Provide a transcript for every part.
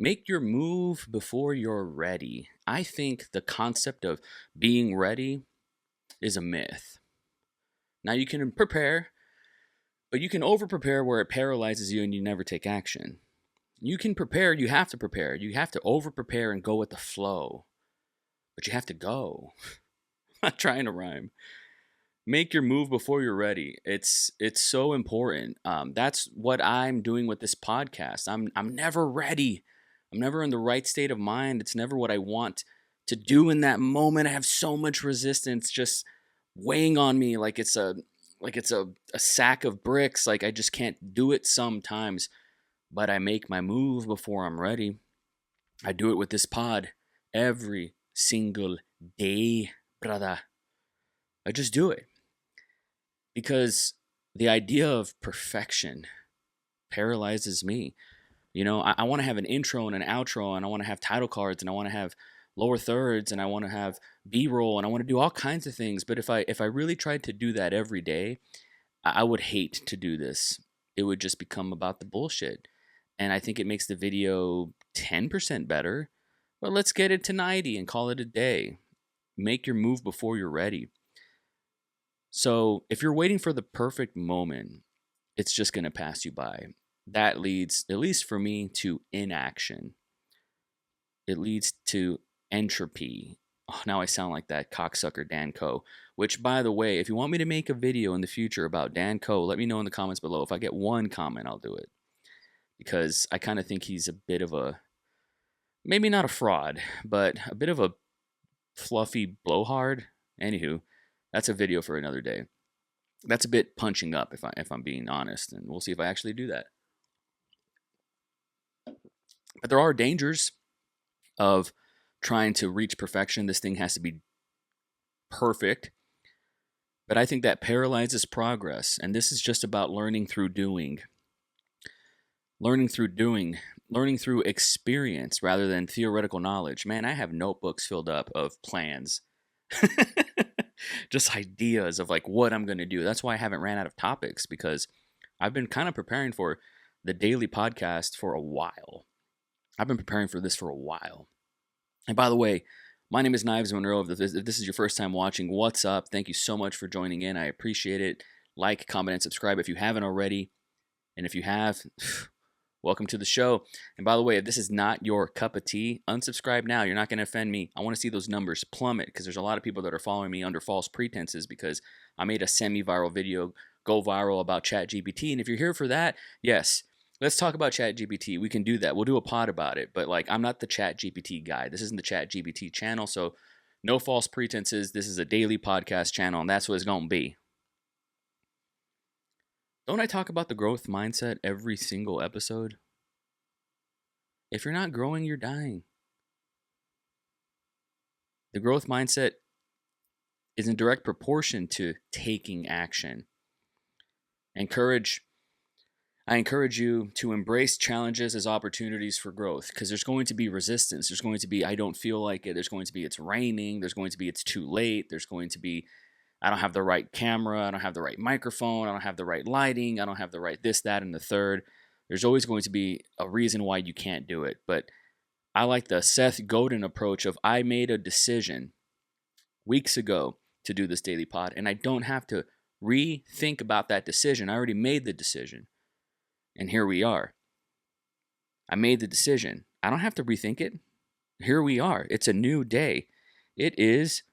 Make your move before you're ready. I think the concept of being ready is a myth. Now you can prepare, but you can over prepare where it paralyzes you and you never take action. You can prepare, you have to prepare. You have to over prepare and go with the flow, but you have to go. I'm not trying to rhyme. Make your move before you're ready. It's so important. That's what I'm doing with this podcast. I'm never ready. I'm never in the right state of mind. It's never what I want to do in that moment. I have so much resistance just weighing on me like it's a sack of bricks. Like I just can't do it sometimes. But I make my move before I'm ready. I do it with this pod every single day, brother. I just do it because the idea of perfection paralyzes me. I want to have an intro and an outro, and I want to have title cards, and I want to have lower thirds, and I want to have B-roll, and I want to do all kinds of things. But if I really tried to do that every day, I would hate to do this. It would just become about the bullshit. And I think it makes the video 10% better. But let's get it to 90 and call it a day. Make your move before you're ready. So if you're waiting for the perfect moment, it's just going to pass you by. That leads, at least for me, to inaction. It leads to entropy. Oh, now I sound like that cocksucker Dan Coe. Which, by the way, if you want me to make a video in the future about Dan Coe, let me know in the comments below. If I get one comment, I'll do it. Because I kind of think he's a bit of a, maybe not a fraud, but a bit of a fluffy blowhard. Anywho, that's a video for another day. That's a bit punching up if I'm being honest, and we'll see if I actually do that. But there are dangers of trying to reach perfection. This thing has to be perfect. But I think that paralyzes progress, and this is just about learning through doing. Learning through experience rather than theoretical knowledge. Man, I have notebooks filled up of plans. Just ideas of like what I'm going to do. That's why I haven't ran out of topics, because I've been kind of preparing for the daily podcast for a while. I've been preparing for this for a while. And by the way, my name is Knives Monroe. If this is your first time watching, what's up? Thank you so much for joining in. I appreciate it. Like, comment, and subscribe if you haven't already. And if you have, welcome to the show. And by the way, if this is not your cup of tea, unsubscribe now. You're not going to offend me. I want to see those numbers plummet, because there's a lot of people that are following me under false pretenses because I made a semi-viral video go viral about ChatGPT. And if you're here for that, yes, let's talk about ChatGPT. We can do that. We'll do a pod about it. But like, I'm not the ChatGPT guy. This isn't the ChatGPT channel. So no false pretenses. This is a daily podcast channel, and that's what it's going to be. Don't I talk about the growth mindset every single episode? If you're not growing, you're dying. The growth mindset is in direct proportion to taking action. I encourage you to embrace challenges as opportunities for growth, because there's going to be resistance. There's going to be, I don't feel like it. There's going to be, it's raining. There's going to be, it's too late. There's going to be, I don't have the right camera. I don't have the right microphone. I don't have the right lighting. I don't have the right this, that, and the third. There's always going to be a reason why you can't do it. But I like the Seth Godin approach of, I made a decision weeks ago to do this daily pod, and I don't have to rethink about that decision. I already made the decision. And here we are. I made the decision. I don't have to rethink it. Here we are. It's a new day. It is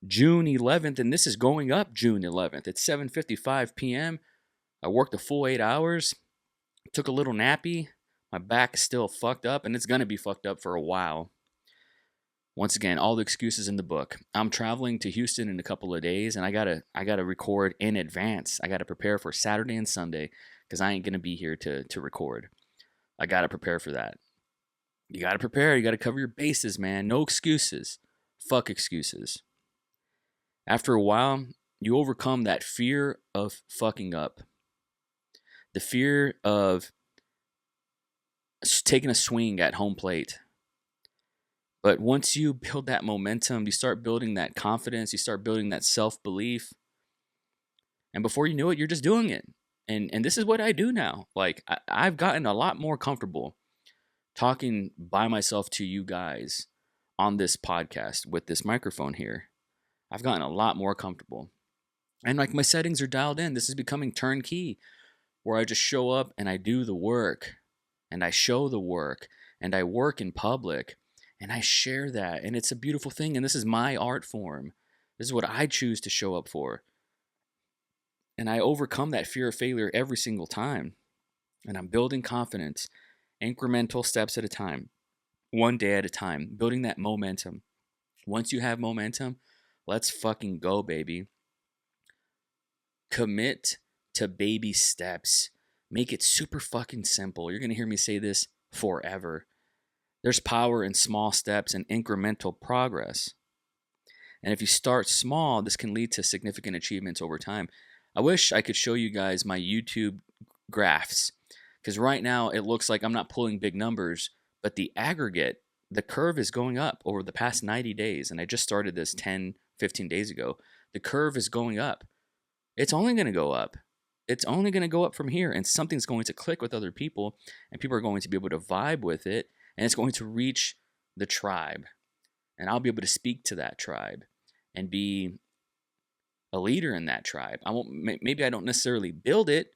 June 11th, and this is going up June 11th. It's 7:55 p.m. I worked a full 8 hours. Took a little nappy. My back is still fucked up, and it's going to be fucked up for a while. Once again, all the excuses in the book. I'm traveling to Houston in a couple of days, and I gotta record in advance. I gotta prepare for Saturday and Sunday, because I ain't gonna be here to record. I gotta prepare for that. You gotta prepare. You gotta cover your bases, man. No excuses. Fuck excuses. After a while, you overcome that fear of fucking up. The fear of taking a swing at home plate. But once you build that momentum, you start building that confidence, you start building that self-belief. And before you know it, you're just doing it. And this is what I do now. Like, I've gotten a lot more comfortable talking by myself to you guys on this podcast with this microphone here, I've gotten a lot more comfortable. And like my settings are dialed in. This is becoming turnkey, where I just show up and I do the work and I show the work and I work in public and I share that. And it's a beautiful thing. And this is my art form. This is what I choose to show up for. And I overcome that fear of failure every single time. And I'm building confidence, incremental steps at a time, one day at a time, building that momentum. Once you have momentum, let's fucking go, baby. Commit to baby steps. Make it super fucking simple. You're going to hear me say this forever. There's power in small steps and incremental progress. And if you start small, this can lead to significant achievements over time. I wish I could show you guys my YouTube graphs, because right now it looks like I'm not pulling big numbers, but the aggregate, the curve is going up over the past 90 days. And I just started this 10, 15 days ago. The curve is going up. It's only going to go up. It's only going to go up from here, and something's going to click with other people, and people are going to be able to vibe with it, and it's going to reach the tribe, and I'll be able to speak to that tribe and be a leader in that tribe. Maybe I don't necessarily build it.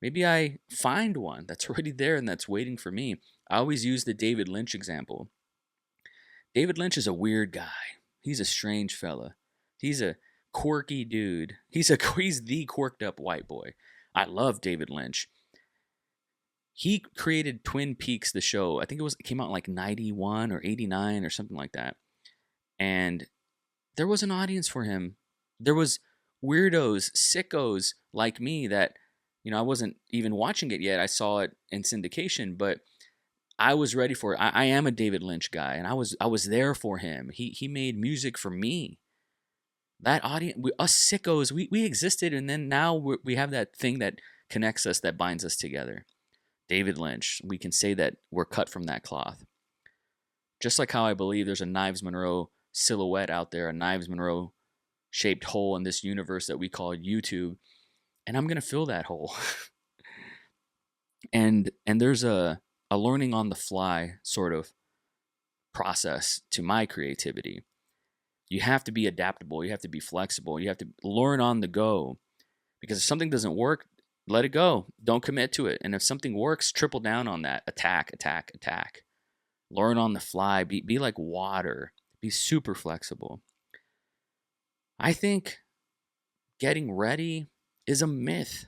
Maybe I find one that's already there and that's waiting for me. I always use the David Lynch example. David Lynch is a weird guy. He's a strange fella. He's a quirky dude. He's the quirked up white boy. I love David Lynch. He created Twin Peaks, the show. I think it came out in like 91 or 89 or something like that. And there was an audience for him. There was weirdos, sickos like me that, I wasn't even watching it yet. I saw it in syndication, but I was ready for it. I am a David Lynch guy, and I was there for him. He made music for me. That audience, us sickos, we existed, and then now we have that thing that connects us, that binds us together. David Lynch, we can say that we're cut from that cloth. Just like how I believe there's a Knives Monroe silhouette out there, a Knives Monroe shaped hole in this universe that we call YouTube, and I'm going to fill that hole. and there's a learning on the fly sort of process to my creativity. You have to be adaptable. You have to be flexible. You have to learn on the go. Because if something doesn't work, let it go. Don't commit to it. And if something works, triple down on that. Attack, attack, attack. Learn on the fly. Be like water. Be super flexible. I think getting ready is a myth.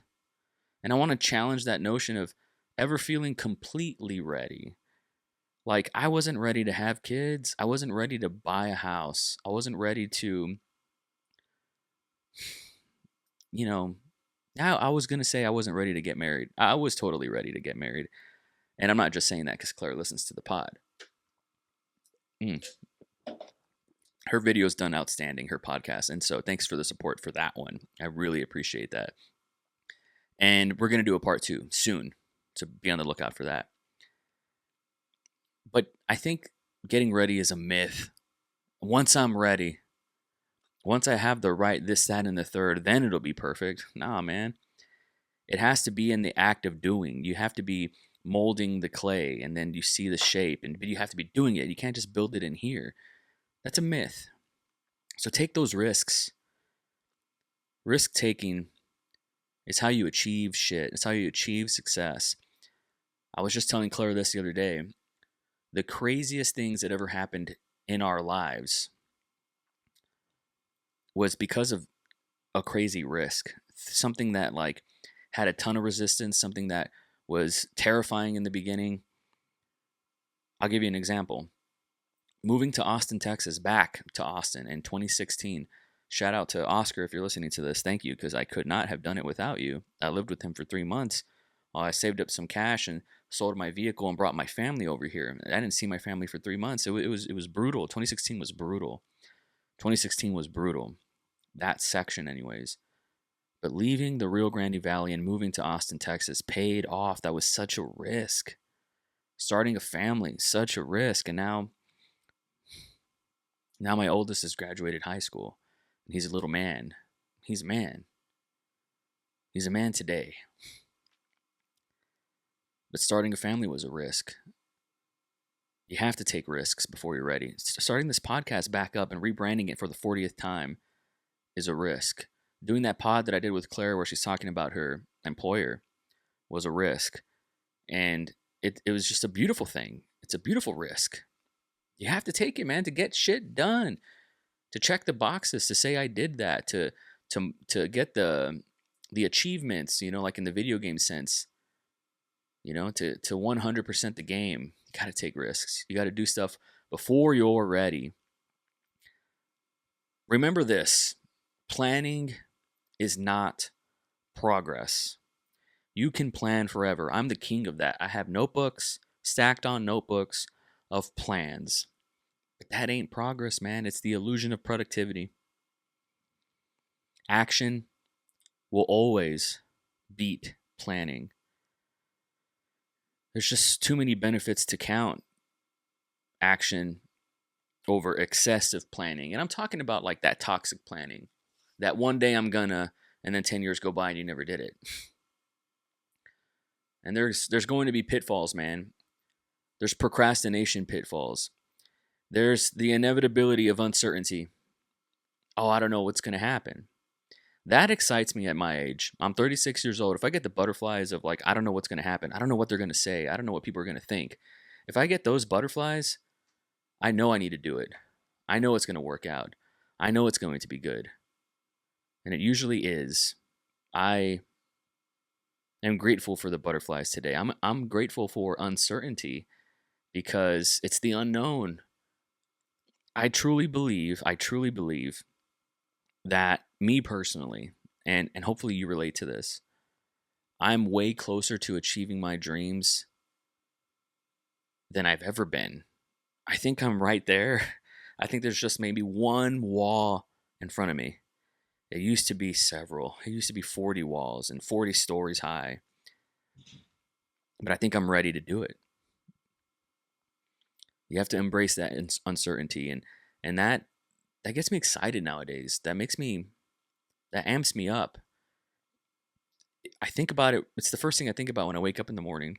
And I want to challenge that notion of ever feeling completely ready. Like, I wasn't ready to have kids. I wasn't ready to buy a house. I wasn't ready to, I was going to say I wasn't ready to get married. I was totally ready to get married. And I'm not just saying that because Claire listens to the pod. Her video's done outstanding, her podcast. And so thanks for the support for that one. I really appreciate that. And we're going to do a part 2 soon. So be on the lookout for that. But I think getting ready is a myth. Once I'm ready, once I have the right this, that, and the third, then it'll be perfect. Nah, man. It has to be in the act of doing. You have to be molding the clay, and then you see the shape, but you have to be doing it. You can't just build it in here. That's a myth. So take those risks. Risk taking is how you achieve shit. It's how you achieve success. I was just telling Claire this the other day. The craziest things that ever happened in our lives was because of a crazy risk. Something that had a ton of resistance, something that was terrifying in the beginning. I'll give you an example. Moving to Austin, Texas, back to Austin in 2016. Shout out to Oscar if you're listening to this. Thank you, because I could not have done it without you. I lived with him for 3 months. I saved up some cash and sold my vehicle and brought my family over here. I didn't see my family for 3 months. It was brutal. 2016 was brutal. 2016 was brutal. That section, anyways. But leaving the Rio Grande Valley and moving to Austin, Texas paid off. That was such a risk. Starting a family, such a risk. And now my oldest has graduated high school. And he's a little man. He's a man. He's a man today. But starting a family was a risk. You have to take risks before you're ready. Starting this podcast back up and rebranding it for the 40th time is a risk. Doing that pod that I did with Claire where she's talking about her employer was a risk. And it was just a beautiful thing. It's a beautiful risk. You have to take it, man, to get shit done, to check the boxes, to say I did that, to get the achievements, like in the video game sense, to 100% the game. You got to take risks. You got to do stuff before you're ready. Remember this: planning is not progress. You can plan forever. I'm the king of that. I have notebooks, stacked on notebooks of plans. But that ain't progress, man. It's the illusion of productivity. Action will always beat planning. There's just too many benefits to count action over excessive planning. And I'm talking about like that toxic planning. That one day I'm gonna, and then 10 years go by and you never did it. And there's going to be pitfalls, man. There's procrastination pitfalls. There's the inevitability of uncertainty. Oh, I don't know what's going to happen. That excites me at my age. I'm 36 years old. If I get the butterflies of like, I don't know what's going to happen. I don't know what they're going to say. I don't know what people are going to think. If I get those butterflies, I know I need to do it. I know it's going to work out. I know it's going to be good. And it usually is. I am grateful for the butterflies today. I'm grateful for uncertainty because it's the unknown. I truly believe that me personally, and hopefully you relate to this, I'm way closer to achieving my dreams than I've ever been. I think I'm right there. I think there's just maybe one wall in front of me. It used to be several. It used to be 40 walls and 40 stories high. But I think I'm ready to do it. You have to embrace that uncertainty, and that gets me excited nowadays. That amps me up. I think about it. It's the first thing I think about when I wake up in the morning.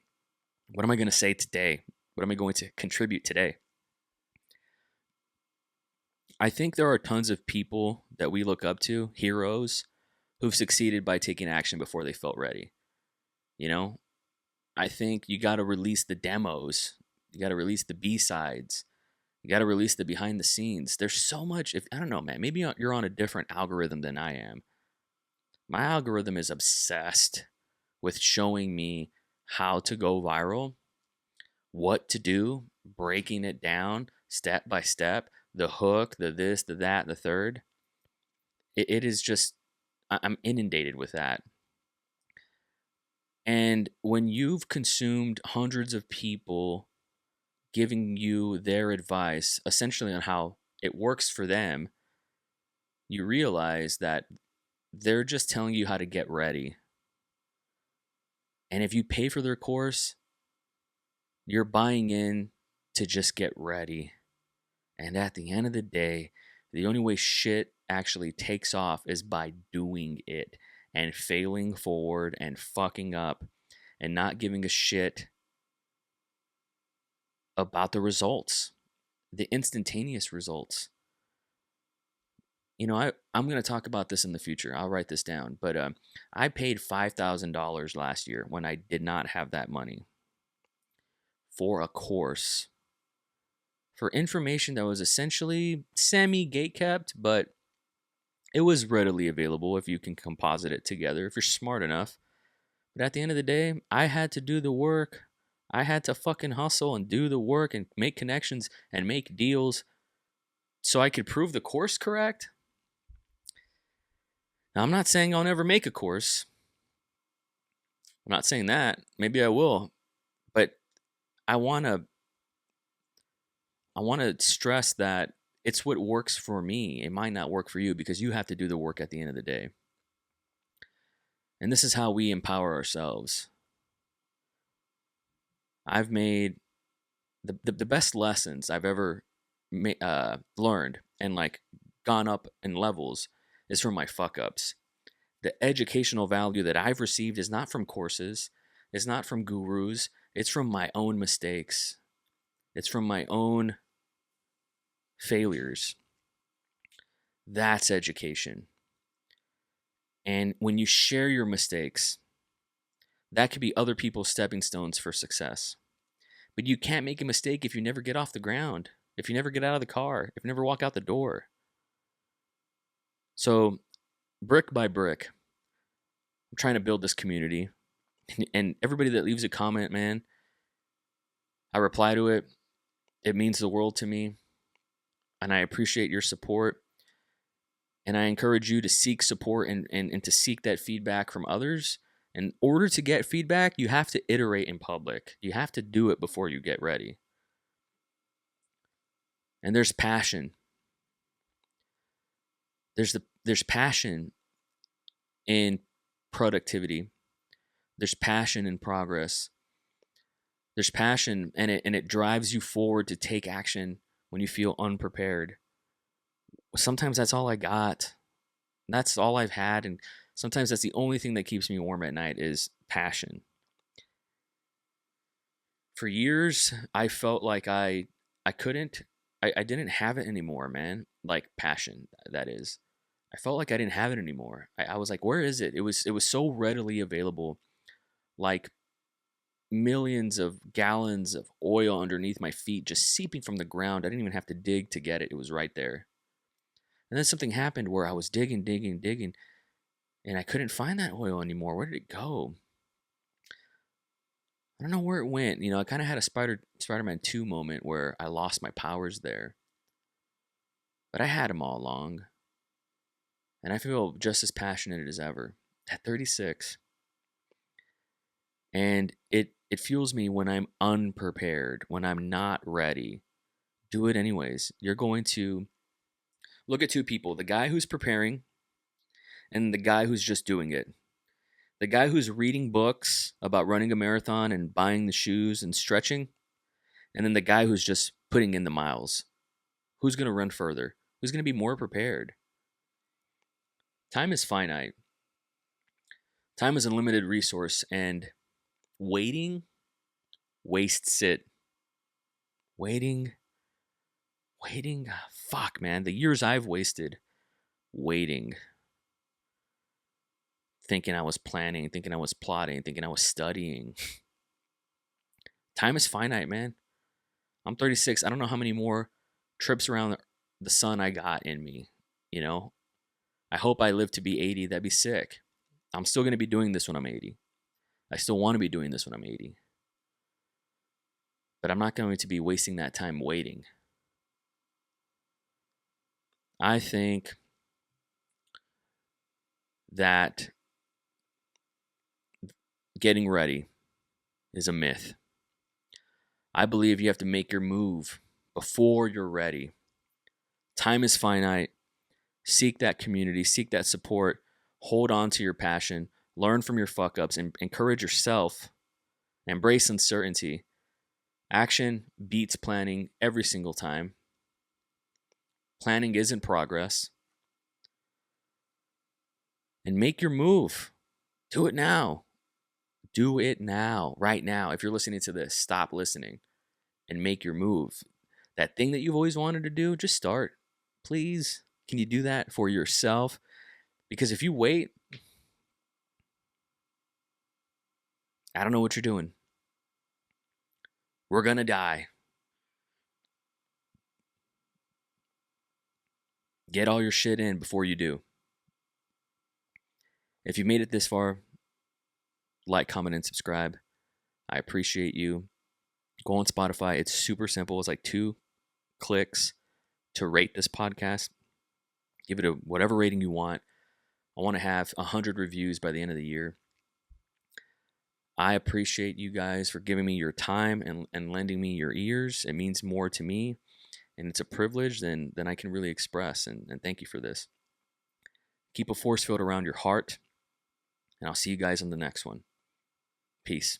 What am I going to say today? What am I going to contribute today? I think there are tons of people that we look up to, heroes, who've succeeded by taking action before they felt ready. I think you got to release the demos. You got to release the B-sides. You got to release the behind the scenes. There's so much. I don't know, man, maybe you're on a different algorithm than I am. My algorithm is obsessed with showing me how to go viral, what to do, breaking it down step by step, the hook, the this, the that, the third. It is just, I'm inundated with that. And when you've consumed hundreds of people giving you their advice, essentially on how it works for them, you realize that they're just telling you how to get ready. And if you pay for their course, you're buying in to just get ready. And at the end of the day, the only way shit actually takes off is by doing it and failing forward and fucking up and not giving a shit about the results, the instantaneous results. I'm going to talk about this in the future. I'll write this down. But I paid $5,000 last year when I did not have that money for a course for information that was essentially semi-gate kept, but it was readily available if you can composite it together, if you're smart enough. But at the end of the day, I had to do the work. I had to fucking hustle and do the work and make connections and make deals so I could prove the course correct. Now, I'm not saying I'll never make a course. I'm not saying that. Maybe I will. But I want to stress that it's what works for me. It might not work for you because you have to do the work at the end of the day. And this is how we empower ourselves. I've made the best lessons I've ever learned and like gone up in levels is from my fuck ups. The educational value that I've received is not from courses, it's not from gurus, it's from my own mistakes. It's from my own failures. That's education. And when you share your mistakes, that could be other people's stepping stones for success. But you can't make a mistake if you never get off the ground, if you never get out of the car, if you never walk out the door. So, brick by brick, I'm trying to build this community. And everybody that leaves a comment, man, I reply to it. It means the world to me. And I appreciate your support. And I encourage you to seek support and to seek that feedback from others. In order to get feedback, you have to iterate in public. You have to do it before you get ready. And there's passion. There's passion in productivity. There's passion in progress. There's passion, and it drives you forward to take action when you feel unprepared. Sometimes that's all I got. That's all I've had, and sometimes that's the only thing that keeps me warm at night is passion. For years, I felt like I didn't have it anymore, man. Like passion, that is. I felt like I didn't have it anymore. I was like, where is it? It was so readily available, like millions of gallons of oil underneath my feet, just seeping from the ground. I didn't even have to dig to get it. It was right there. And then something happened where I was digging, and I couldn't find that oil anymore. Where did it go? I don't know where it went. I kind of had a Spider-Man 2 moment where I lost my powers there. But I had them all along. And I feel just as passionate as ever at 36. And it fuels me when I'm unprepared, when I'm not ready. Do it anyways. You're going to look at two people, the guy who's preparing and the guy who's just doing it. The guy who's reading books about running a marathon and buying the shoes and stretching, and then the guy who's just putting in the miles. Who's going to run further? Who's going to be more prepared? Time is finite. Time is a limited resource, and waiting wastes it. Waiting. Fuck, man. The years I've wasted waiting. Thinking I was planning, thinking I was plotting, thinking I was studying. Time is finite, man. I'm 36. I don't know how many more trips around the sun I got in me. I hope I live to be 80. That'd be sick. I'm still going to be doing this when I'm 80. I still want to be doing this when I'm 80. But I'm not going to be wasting that time waiting. I think that getting ready is a myth. I believe you have to make your move before you're ready. Time is finite. Seek that community, seek that support, hold on to your passion, learn from your fuck ups, and encourage yourself. Embrace uncertainty. Action beats planning every single time. Planning isn't progress. And make your move. Do it now. Do it now, right now. If you're listening to this, stop listening and make your move. That thing that you've always wanted to do, just start. Please, can you do that for yourself? Because if you wait, I don't know what you're doing. We're going to die. Get all your shit in before you do. If you made it this far, like, comment, and subscribe. I appreciate you. Go on Spotify. It's super simple. It's like 2 clicks to rate this podcast. Give it whatever rating you want. I want to have 100 reviews by the end of the year. I appreciate you guys for giving me your time and lending me your ears. It means more to me, and it's a privilege than I can really express, and thank you for this. Keep a force field around your heart, and I'll see you guys on the next one. Peace.